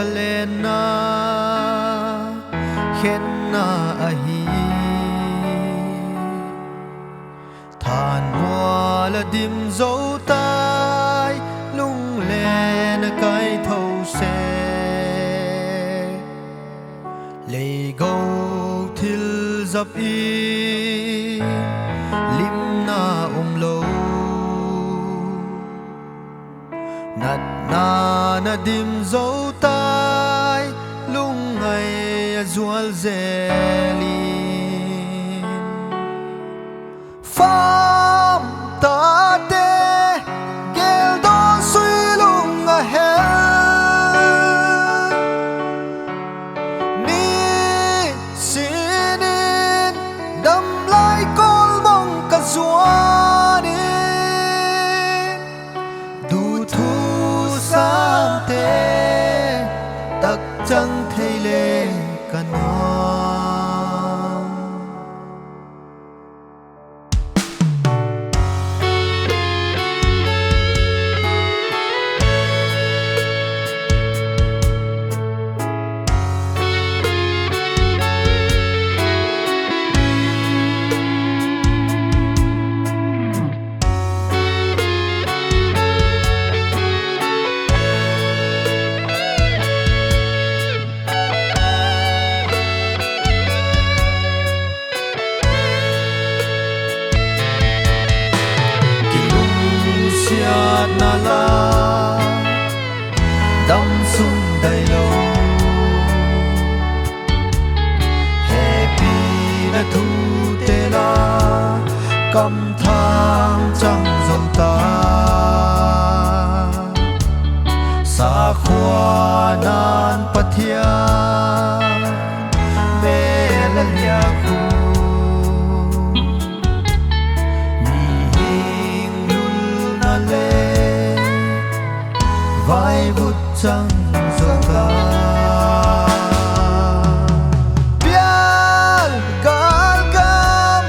kalena khenna ahi than hoa dim dấu tai lung lên cái thâu xe lệ gâu thil dập y lim na lâu nat na dim dấu tai lung ngày dual zelin pham ta te gel don suy lung a hel ni sinin đâm lai col mong cả zuani du thu sa te tak chẳng thấy lệ cả nó na la đâm sung đầy lâu happy na thu tê la cầm thang trăng dòng ta xa khoa nan pathia mê la lia khu vai vút trăng dòng ca bial gal gam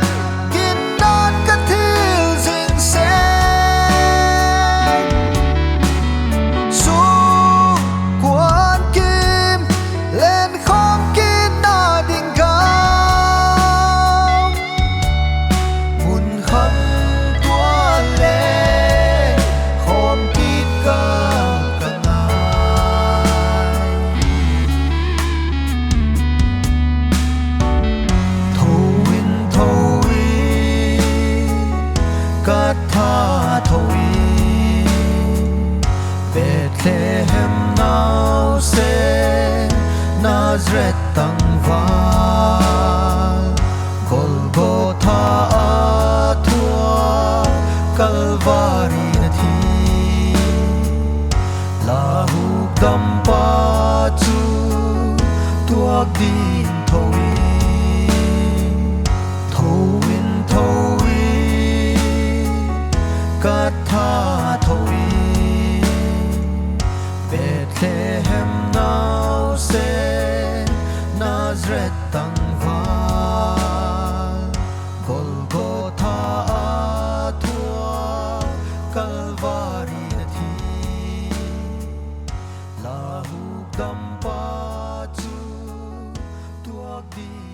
kin nan ka thil jing se su quan kim lên khom kin na ding gam mun kham tua le khom kit ka tha thôi Bethlehem nào sẽ Nazareth tăng vang Golgotha thua Calvary na thi la hu dam pa chu tuak din thôi tha thôi Bethlehem nào sẽ Nazareth tăng vang Golgotha thua Calvary na thi la hu dam pa chu tuak di